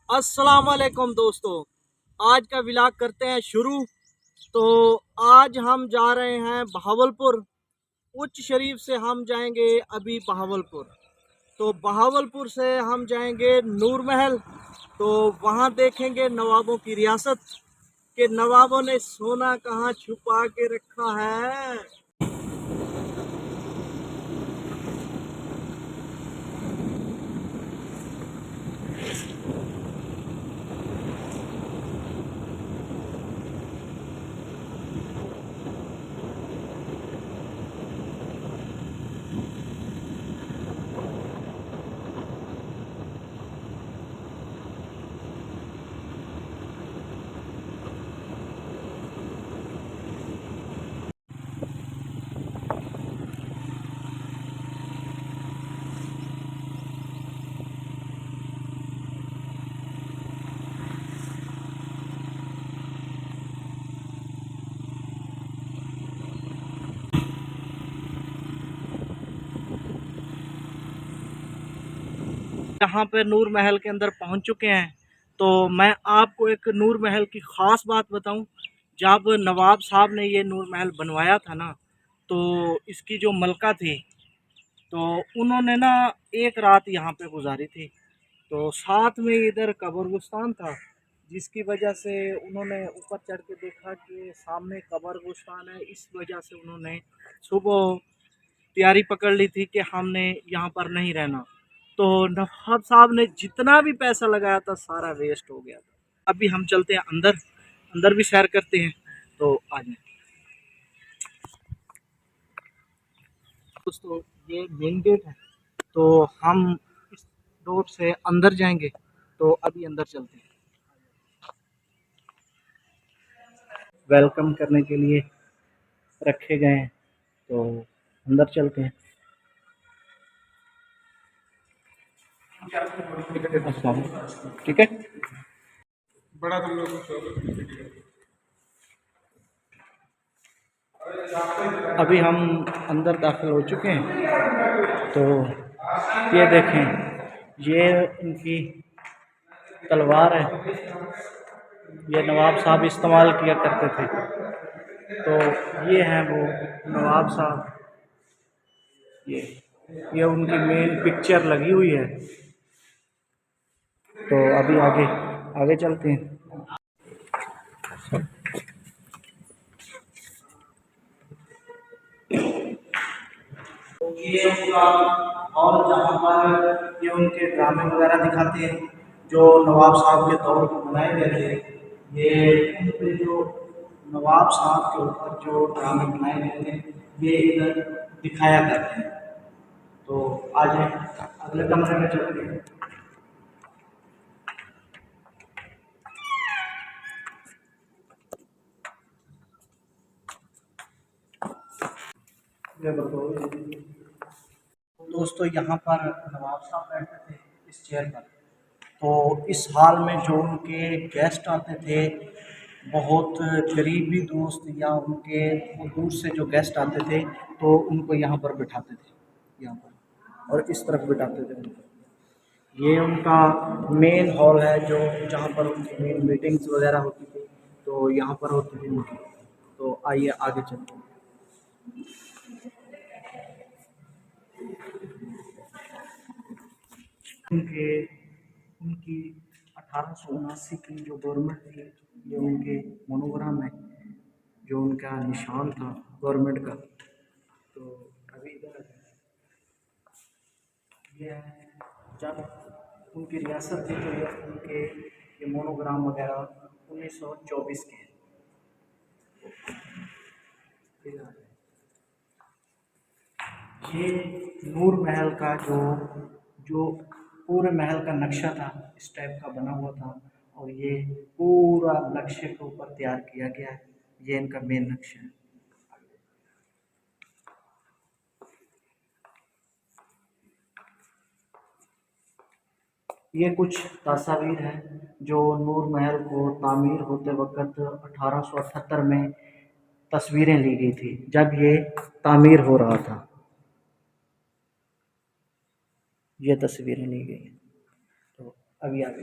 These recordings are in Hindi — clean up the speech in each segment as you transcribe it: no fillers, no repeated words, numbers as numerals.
अस्सलाम वालेकुम दोस्तों। आज का व्लॉग करते हैं शुरू। तो आज हम जा रहे हैं बहावलपुर। उच्च शरीफ से हम जाएंगे अभी बहावलपुर। तो बहावलपुर से हम जाएंगे नूर महल। तो वहाँ देखेंगे नवाबों की रियासत के नवाबों ने सोना कहाँ छुपा के रखा है। यहाँ पे नूर महल के अंदर पहुँच चुके हैं। तो मैं आपको एक नूर महल की ख़ास बात बताऊं। जब नवाब साहब ने ये नूर महल बनवाया था ना, तो इसकी जो मलका थी, तो उन्होंने ना एक रात यहाँ पे गुजारी थी। तो साथ में इधर कब्रिस्तान था, जिसकी वजह से उन्होंने ऊपर चढ़ के देखा कि सामने कब्रिस्तान है। इस वजह से उन्होंने सुबह तैयारी पकड़ ली थी कि हमने यहाँ पर नहीं रहना। तो नवाब साहब ने जितना भी पैसा लगाया था सारा वेस्ट हो गया था। अभी हम चलते हैं अंदर, अंदर भी सैर करते हैं। तो आ जाए दोस्तों, ये मेन गेट है। तो हम इस डोर से अंदर जाएंगे। तो अभी अंदर चलते हैं। वेलकम करने के लिए रखे गए हैं। तो अंदर चलते हैं। अस्सलाम, ठीक है। बड़ा तुम लोग अभी हम अंदर दाखिल हो चुके हैं। तो ये देखें, ये उनकी तलवार है। ये नवाब साहब इस्तेमाल किया करते थे। तो ये हैं वो नवाब साहब। ये ये उनकी मेन पिक्चर लगी हुई है। तो अभी आगे आगे चलते हैं। तो ये उनका हॉल, जहाँ पर ये उनके ड्रामे वगैरह दिखाते हैं जो नवाब साहब के दौर को बनाए गए थे। ये उन पे जो नवाब साहब के ऊपर जो ड्रामे बनाए गए थे, ये इधर दिखाया करते हैं। तो आज अगले कमरे में चलते हैं। ये बताओ दोस्तों, यहाँ पर नवाब साहब बैठते थे इस चेयर पर। तो इस हाल में जो उनके गेस्ट आते थे, बहुत करीबी दोस्त या उनके दूर से जो गेस्ट आते थे, तो उनको यहाँ पर बिठाते थे, यहाँ पर, और इस तरफ बिठाते थे उनको। ये उनका मेन हॉल है, जो जहाँ पर उनकी मेन मीटिंग्स वगैरह होती थी। तो यहाँ पर होती थी उनकी। तो आइए आगे चलते हैं। उनके उनकी 1879 की जो गवर्नमेंट थी, ये उनके मोनोग्राम है, जो उनका निशान था गवर्नमेंट का। तो अभी इधर ये है, जब उनकी रियासत थी, तो ये उनके ये मोनोग्राम वगैरह 1924 के हैं। ये नूर महल का जो जो पूरे महल का नक्शा था, इस टाइप का बना हुआ था। और ये पूरा नक्शे के ऊपर तैयार किया गया है। ये इनका मेन नक्शा है। ये कुछ तस्वीर हैं जो नूर महल को तामीर होते वक्त 1878 में तस्वीरें ली गई थी, जब ये तामीर हो रहा था। ये तस्वीरें ली गई हैं। तो अभी आगे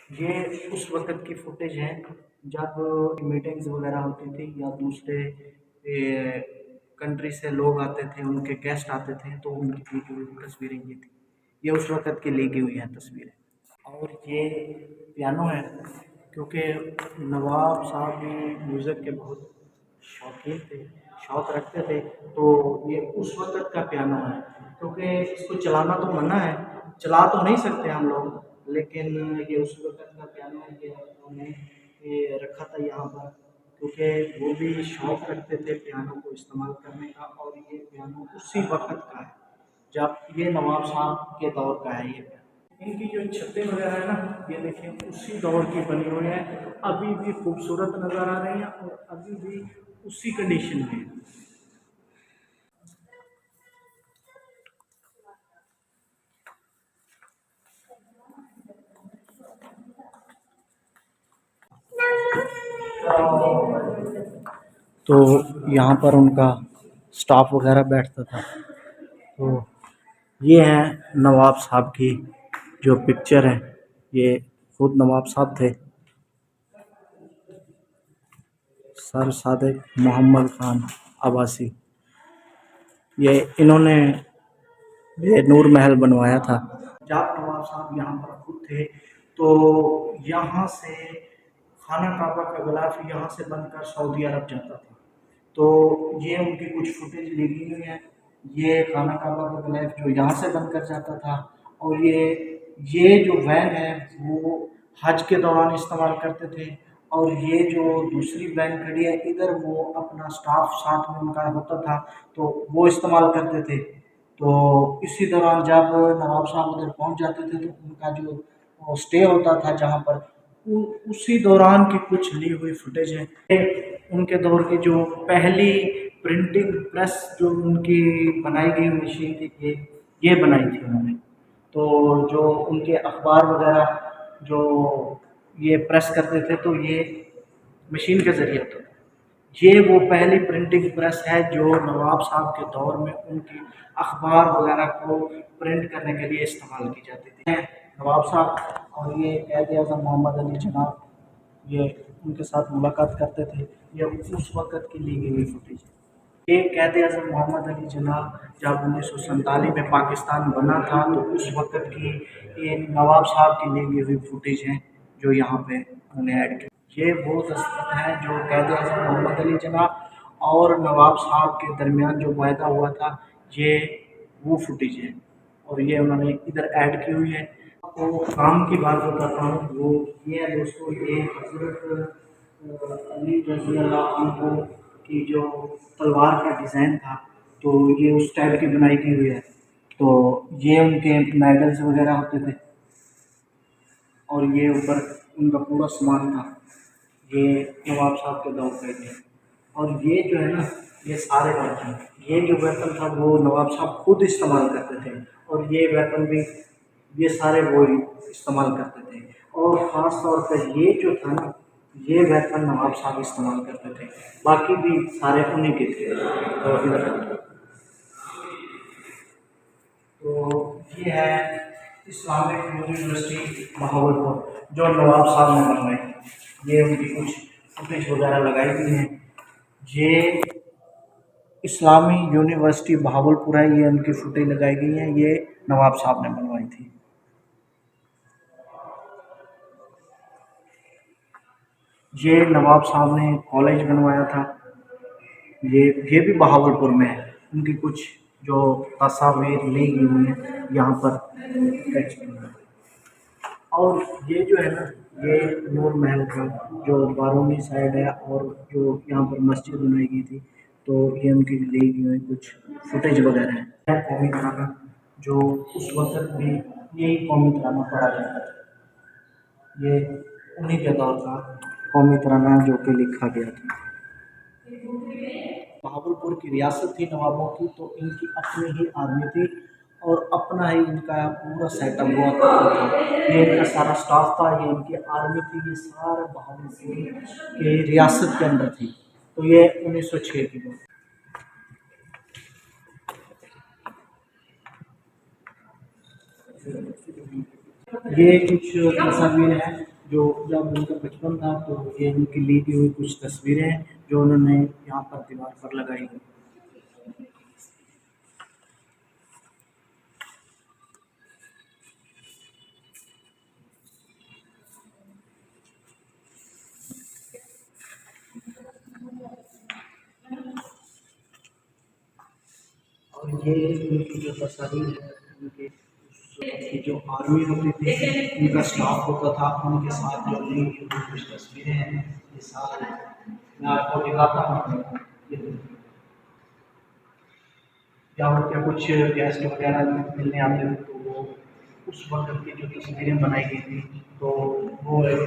ये उस वक़्त की फुटेज है जब मीटिंग्स वगैरह होती थी या दूसरे कंट्री से लोग आते थे, उनके गेस्ट आते थे, तो उनकी ली हुई तस्वीरें ये थी। ये उस वक़्त की ली हुई हैं तस्वीरें। और ये पियानो है, क्योंकि नवाब साहब भी म्यूज़िक के बहुत शौकीन थे, शौक रखते थे, तो ये उस वक़्त का पियानो है। क्योंकि इसको चलाना तो मना है, चला तो नहीं सकते हम लोग, लेकिन ये उस वक़्त का पियानो है, ये उन्होंने ये रखा था यहाँ पर, क्योंकि वो भी शौक रखते थे पियानो को इस्तेमाल करने का। और ये पियानो उसी वक़्त का है, जब ये नवाब साहब के दौर का है ये पियानो। इनकी जो छतें वगैरह है ना, ये देखिए उसी दौर की बनी हुई है, अभी भी खूबसूरत नज़र आ रही हैं और अभी भी उसी कंडीशन में है। तो यहाँ पर उनका स्टाफ वगैरह बैठता था। तो ये है नवाब साहब की जो पिक्चर है, ये खुद नवाब साहब थे, सर सादिक मोहम्मद खान अब्बासी। ये इन्होंने ये नूर महल बनवाया था। जब नवाब साहब यहाँ पर खुद थे, तो यहाँ से खाना काबा का गिलाफ यहाँ से बनकर सऊदी अरब जाता था। तो ये उनकी कुछ फुटेज लगी हुई है। ये खाना काबा का गिलाफ जो यहाँ से बनकर जाता था, और ये जो वैन है वो हज के दौरान इस्तेमाल करते थे। और ये जो दूसरी वैन खड़ी है इधर, वो अपना स्टाफ साथ में उनका होता था, तो वो इस्तेमाल करते थे। तो इसी दौरान जब नवाब साहब उधर पहुंच जाते थे, तो उनका जो स्टे होता था जहाँ पर, उसी दौरान की कुछ ली हुई फुटेज है। ये उनके दौर की जो पहली प्रिंटिंग प्रेस जो उनकी बनाई गई मशीन थी, ये बनाई थी उन्होंने। तो जो उनके अखबार वगैरह जो ये प्रेस करते थे, तो ये मशीन के ज़रिए होता था। ये वो पहली प्रिंटिंग प्रेस है जो नवाब साहब के दौर में उनकी अखबार वगैरह को प्रिंट करने के लिए इस्तेमाल की जाती थी। नवाब साहब और ये कैद आज़म मोहम्मद अली जिन्ना, ये उनके साथ मुलाकात करते थे। ये उस वक़्त की ली गई हुई फुटेज है। ये कैद आज़म मोहम्मद अली जिन्ना जब 1947 में पाकिस्तान बना था, तो उस वक़्त की ये नवाब साहब की ली गई हुई फुटेज हैं, जो यहाँ पे उन्होंने ऐड की। ये वो दस्तखत हैं जो कैद आज़म मोहम्मद अली जिन्ना और नवाब साहब के दरमियान जो वायदा हुआ था, ये वो फुटेज है, और ये उन्होंने इधर ऐड की हुई है। आपको काम की बात बताता हूँ, वो ये है दोस्तों, ये हज़रत अली रज़ी अल्लाह अन्हु की जो तलवार का डिज़ाइन था, तो ये उस टाइप की बनाई की हुई है। तो ये उनके मेडल्स वगैरह होते थे, और ये ऊपर उनका पूरा सामान था। ये नवाब साहब के दौर का ही है। और ये जो है ना, ये सारे वेपन, ये जो वेपन था वो नवाब साहब खुद इस्तेमाल करते थे, और ये वेपन भी ये सारे वो ही इस्तेमाल करते थे। और ख़ास तौर पर ये जो था ना, ये वेपन नवाब साहब इस्तेमाल करते थे, बाकी भी सारे उन्हीं के थे। तो इधर तो ये है इस्लामिक यूनिवर्सिटी बहावलपुर, जो नवाब साहब ने बनवाई। ये उनकी कुछ फुटेज वगैरह लगाई हुई हैं। ये इस्लामी यूनिवर्सिटी बहावलपुर है, ये उनकी फुटेज लगाई गई हैं, ये नवाब साहब ने बनवाई थी। ये नवाब साहब ने कॉलेज बनवाया था, ये भी बहावलपुर में है। उनकी कुछ जो तस्वीर ली गई हुई हैं यहाँ पर sketch की हुई हैं। और ये जो है ना, ये नूर महल का जो बारूनी साइड है, और जो यहाँ पर मस्जिद बनाई गई थी, तो ये उनकी ली गई हुई कुछ फुटेज वगैरह है। कौमी तराना, जो उस वक्त भी यही कौमी तराना पढ़ा जाता था, ये उन्हीं के दौर का कौमी तराना जो कि लिखा गया था। बहावलपुर की रियासत थी नवाबों की, तो इनकी अपनी ही आर्मी थी, और अपना ही इनका पूरा सेटअप हुआ करता था। ये इनका सारा स्टाफ था, ये इनकी आर्मी थी, ये सारा बहावलपुर के रियासत के अंदर थी। तो ये 1906 की बात। ये कुछ तस्वीर है जो जब उनका बचपन था तो ये उनकी ली की हुई कुछ तस्वीरें हैं जो उन्होंने यहाँ पर दीवार पर लगाई हैं। और ये उनकी जो तस्वीर है उनके की जो आर्मी होती थी उनका स्टाफ होता था उनके साथ जो ली की हुई कुछ तस्वीरें हैं ये सारे मैं आपको दिखाता हूँ। ये देखिए, यहाँ पर क्या कुछ गेस्ट वगैरह मिलने आते थे तो वो उस वक्त की जो तस्वीरें बनाई गई थी तो वो एक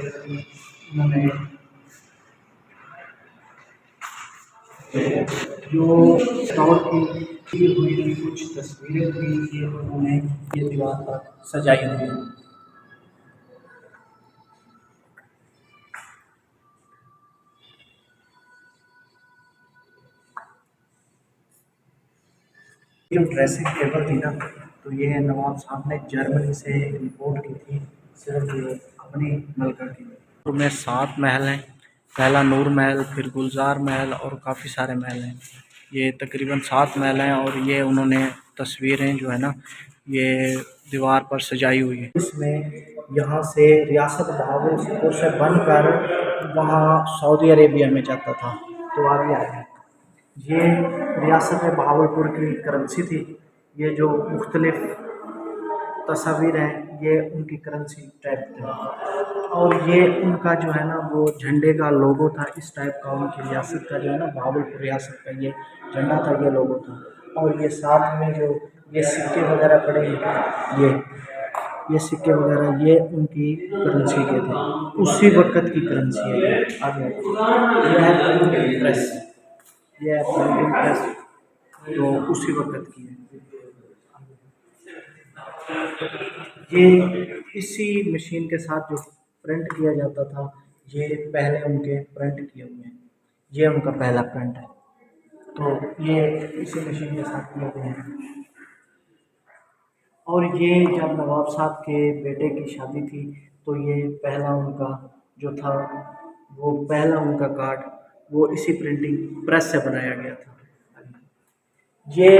उन्होंने जो दौर की हुई कुछ तस्वीरें थी ये उन्होंने ये दीवार पर सजाई हुई है। जो ड्रेसिंग टेबल थी ना तो ये नवाब साहब ने जर्मनी से इम्पोर्ट की थी सिर्फ ये अपनी मलका की। तो में 7 महल हैं, पहला नूर महल, फिर गुलजार महल और काफ़ी सारे महल हैं। ये तकरीबन 7 महल हैं और ये उन्होंने तस्वीरें जो है ना ये दीवार पर सजाई हुई है। इसमें यहाँ से रियासत बहावलपुर से बनकर वहाँ सऊदी अरेबिया में जाता था। तो आगे आगे ये रियासत बहावलपुर की करेंसी थी। ये जो मुख्तलिफ तस्वीर हैं ये उनकी करेंसी टाइप थे और ये उनका जो है ना वो झंडे का लोगो था इस टाइप का उनकी रियासत का जो है ना बहावलपुर रियासत का ये झंडा था ये लोगो था। और ये साथ में जो ये सिक्के वगैरह पड़े हैं ये सिक्के वगैरह ये उनकी करेंसी के थे उसी वक्त की करेंसी है ये। आगे ये है प्रिंटिंग प्रेस ये है प्रिंटिंग प्रेस जो उसी वक्त की है। ये इसी मशीन के साथ जो प्रिंट किया जाता था ये पहले उनके प्रिंट किए हुए हैं। ये उनका पहला प्रिंट है तो ये इसी मशीन के साथ किए हुए हैं। और ये जब नवाब साहब के बेटे की शादी थी तो ये पहला उनका जो था वो पहला उनका कार्ड वो इसी प्रिंटिंग प्रेस से बनाया गया था। ये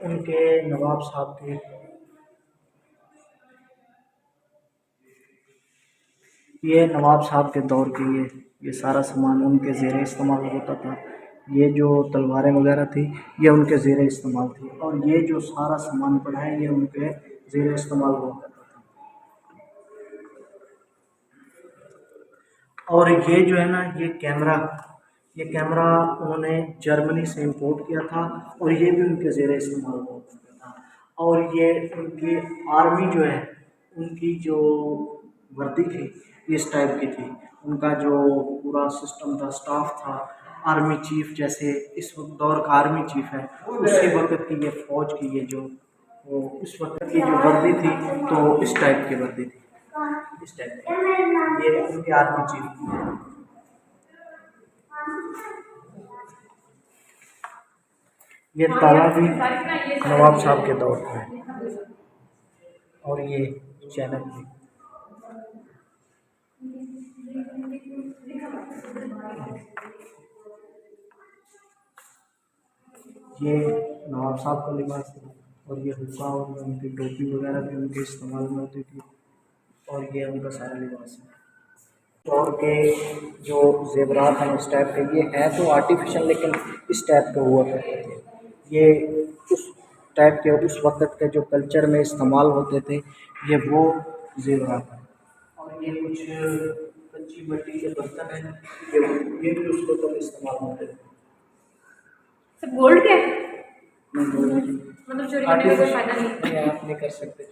उनके नवाब साहब के ये नवाब साहब के दौर के ये सारा सामान उनके ज़ेर इस्तेमाल होता था। ये जो तलवारें वगैरह थी ये उनके ज़ेर इस्तेमाल थी और ये जो सारा सामान पड़ा है ये उनके ज़ेर इस्तेमाल हुआ करता था। और ये जो है ना ये कैमरा उन्होंने जर्मनी से इंपोर्ट किया था और ये भी उनके ज़ेर इस्तेमाल हुआ करता था। और ये उनकी आर्मी जो है उनकी जो वर्दी थी इस टाइप की थी। उनका जो पूरा सिस्टम था स्टाफ था आर्मी चीफ जैसे इस दौर का आर्मी चीफ है उसी वक्त की ये फौज की ये जो वो उस वक्त की जो वर्दी थी तो इस टाइप की वर्दी थी इस टाइप की ये उनके आर्मी चीफ की है। ये ताला भी नवाब साहब के दौर का है और ये चैनल भी ये नवाब साहब का लिबास था और ये हुक्का और उनकी टोपी वगैरह भी उनके इस्तेमाल में होती थी और ये उनका सारा लिबास है। और के जो ज़ेवरात हैं इस टाइप के ये हैं तो आर्टिफिशियल लेकिन इस टाइप के हुआ करते थे। ये उस टाइप के उस वक्त के जो कल्चर में इस्तेमाल होते थे ये वो ज़ेवरात हैं। और ये कुछ कच्ची मिट्टी के बर्तन हैं ये भी उस वक्त इस्तेमाल होते थे। सब गोल्ड के हैं? नहीं बोल रही मतलब चोरी करने का कोई फायदा नहीं। नहीं आप नहीं कर सकते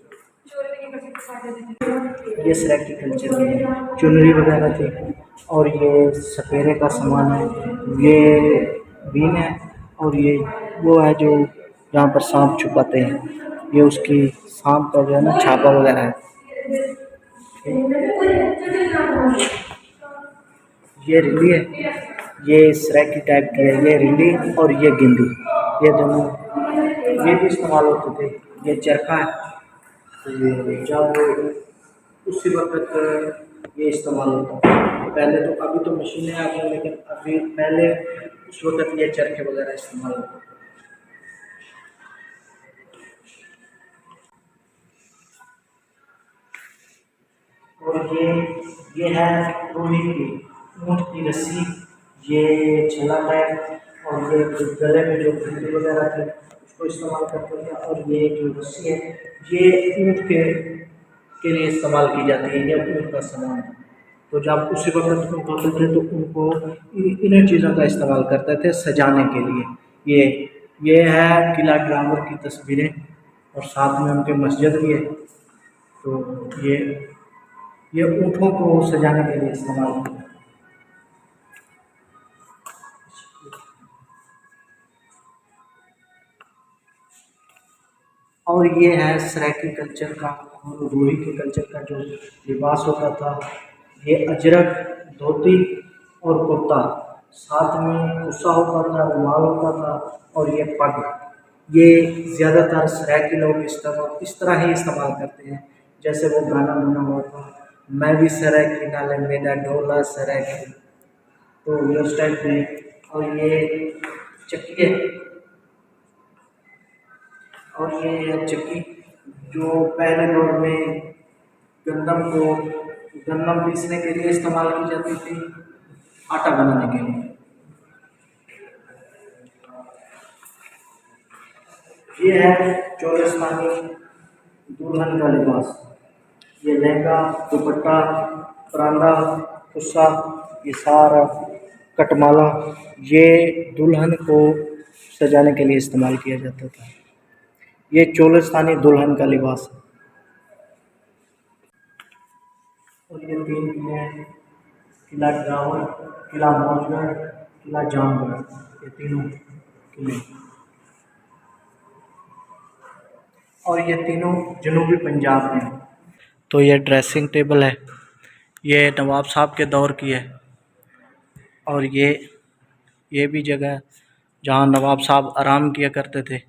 चोरी भी नहीं कर सकते, फायदा नहीं। ये सराय की कल्चर में चुनरी वगैरह थी और ये सपेरे का सामान है ये बीन है और ये वो है जो जहाँ पर सांप छुपाते हैं ये उसकी सांप का जो है ना छापा वगैरह है। ये रिली है ये सराय टाइप की है ये रिली और ये गिंदी ये दोनों ये भी इस्तेमाल होते थे। ये चरखा है तो ये जब उसी वक्त ये इस्तेमाल होता है। पहले तो, अभी तो मशीनें आ गई, लेकिन अभी पहले उस वक़्त ये चरखे वगैरह इस्तेमाल होते थे। और ये है लोहे की ऊँट की रस्सी, ये छल्ला टाइप, और ये जो गले में जो घंटी वगैरह थी उसको इस्तेमाल करते थे। और ये जो रस्सी है ये ऊँट के लिए इस्तेमाल की जाती है, ये ऊँट का सामान है। तो जब उसी वक़्त उनको होते थे तो उनको इन्हीं चीज़ों का इस्तेमाल करते थे सजाने के लिए। ये है किला ग्रामर की तस्वीरें, और साथ में उनके मस्जिद भी है। तो ये ऊँटों को सजाने के लिए इस्तेमाल किया। और ये है सराइकी कल्चर का और रूही के कल्चर का जो लिबास होता था। ये अजरक, धोती और कुर्ता, साथ में कुर्सा होता था, रुमाल होता था, और ये पग। ये ज़्यादातर सराइकी लोग इस तरह ही इस्तेमाल करते हैं, जैसे वो गाना बना हुआ था, मैं भी सराइकी नाले मेरा ढोला सराइकी। तो ये उस टाइप में। और ये चक्की है, और ये है चक्की जो पहले दौर में गंदम को गंदम पीसने के लिए इस्तेमाल की जाती थी, आटा बनाने के लिए। ये है चोलिस्तानी दुल्हन का लिबास। ये लहंगा, दुपट्टा, परांदा, कुर्सा, ये सारा कटमाला, ये दुल्हन को सजाने के लिए इस्तेमाल किया जाता था। ये चोलिस्तानी दुल्हन का लिबास है। और ये 3 किले हैं, किला ड्रावर, किला मौजगढ़, किला जामगढ़, ये तीनों किले। और ये तीनों जनूबी पंजाब में हैं। तो ये ड्रेसिंग टेबल है, ये नवाब साहब के दौर की है। और ये भी जगह है जहाँ नवाब साहब आराम किया करते थे।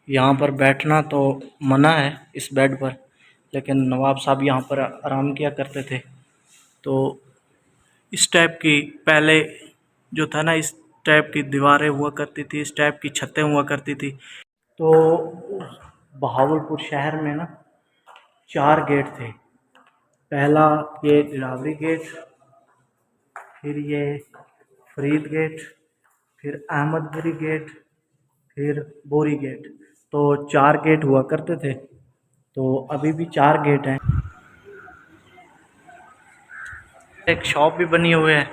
यहाँ पर बैठना तो मना है इस बेड पर, लेकिन नवाब साहब यहाँ पर आराम किया करते थे। तो इस टाइप की पहले जो था ना, इस टाइप की दीवारें हुआ करती थी, इस टाइप की छतें हुआ करती थी। तो बहावलपुर शहर में ना 4 गेट थे। पहला ये बिलावरी गेट, फिर ये फरीद गेट, फिर अहमदपुरी गेट, फिर बोरी गेट। तो 4 गेट हुआ करते थे। तो अभी भी 4 गेट हैं। एक शॉप भी बनी हुई है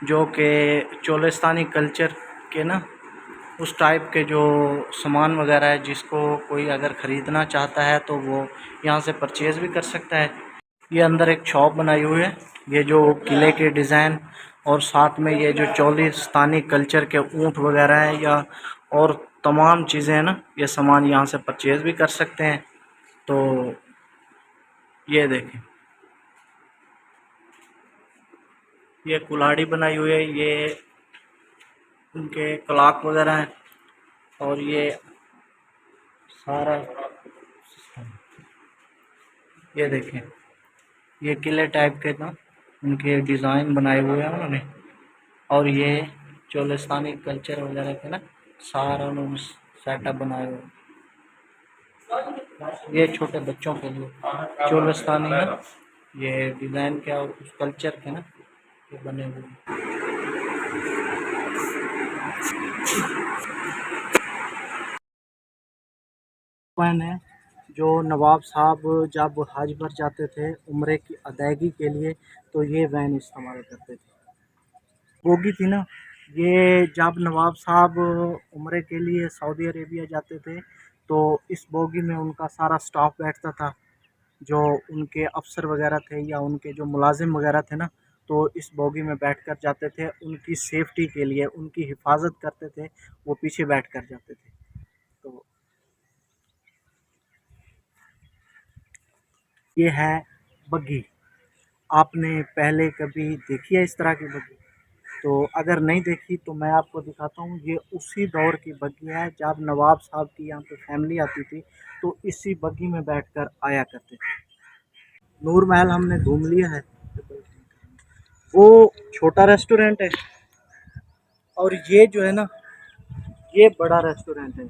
जो कि चोलिस्तानी कल्चर के ना उस टाइप के जो सामान वगैरह है, जिसको कोई अगर ख़रीदना चाहता है तो वो यहाँ से परचेज़ भी कर सकता है। ये अंदर एक शॉप बनाई हुई है, ये जो किले के डिज़ाइन और साथ में ये जो चोलिस्तानी कल्चर के ऊँट वगैरह हैं या और तमाम चीज़ें हैं ना, ये सामान यहाँ से परचेज़ भी कर सकते हैं। तो ये देखें, ये कुल्हाड़ी बनाई हुई है, ये उनके क्लॉक वगैरह हैं। और ये सारा ये देखें, ये किले टाइप के ना उनके डिज़ाइन बनाए हुए हैं उन्होंने। और ये चोलिस्तानी कल्चर वगैरह के ना सारा उन्होंने सेटअप बनाए हुए हैं। ये छोटे बच्चों के लिए चोलिस्तानी है, ये डिज़ाइन के और उस कल्चर के ना ये बने हुए हैं। वैन है जो नवाब साहब जब हज पर जाते थे उम्रे की अदायगी के लिए, तो ये वैन इस्तेमाल करते थे। बोगी थी ना, ये जब नवाब साहब उम्रे के लिए सऊदी अरेबिया जाते थे तो इस बोगी में उनका सारा स्टाफ बैठता था। जो उनके अफ़सर वगैरह थे या उनके जो मुलाजिम वगैरह थे ना, तो इस बोगी में बैठ कर जाते थे। उनकी सेफ्टी के लिए, उनकी हिफाजत करते थे, वो पीछे बैठ कर जाते थे। तो ये है बग्घी। आपने पहले कभी देखी है इस तरह की बग्घी? तो अगर नहीं देखी तो मैं आपको दिखाता हूँ। ये उसी दौर की बग्घी है जब नवाब साहब की यहाँ पे फैमिली आती थी तो इसी बग्घी में बैठकर आया करते थे। नूर महल हमने घूम लिया है। वो छोटा रेस्टोरेंट है और ये जो है ना, ये बड़ा रेस्टोरेंट है।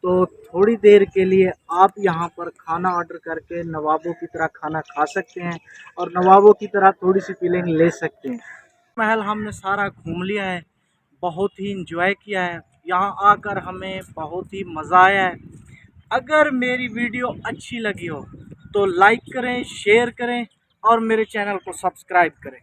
तो थोड़ी देर के लिए आप यहाँ पर खाना ऑर्डर करके नवाबों की तरह खाना खा सकते हैं और नवाबों की तरह थोड़ी सी फीलिंग ले सकते हैं। महल हमने सारा घूम लिया है, बहुत ही इंजॉय किया है, यहाँ आकर हमें बहुत ही मज़ा आया है। अगर मेरी वीडियो अच्छी लगी हो तो लाइक करें, शेयर करें और मेरे चैनल को सब्सक्राइब करें।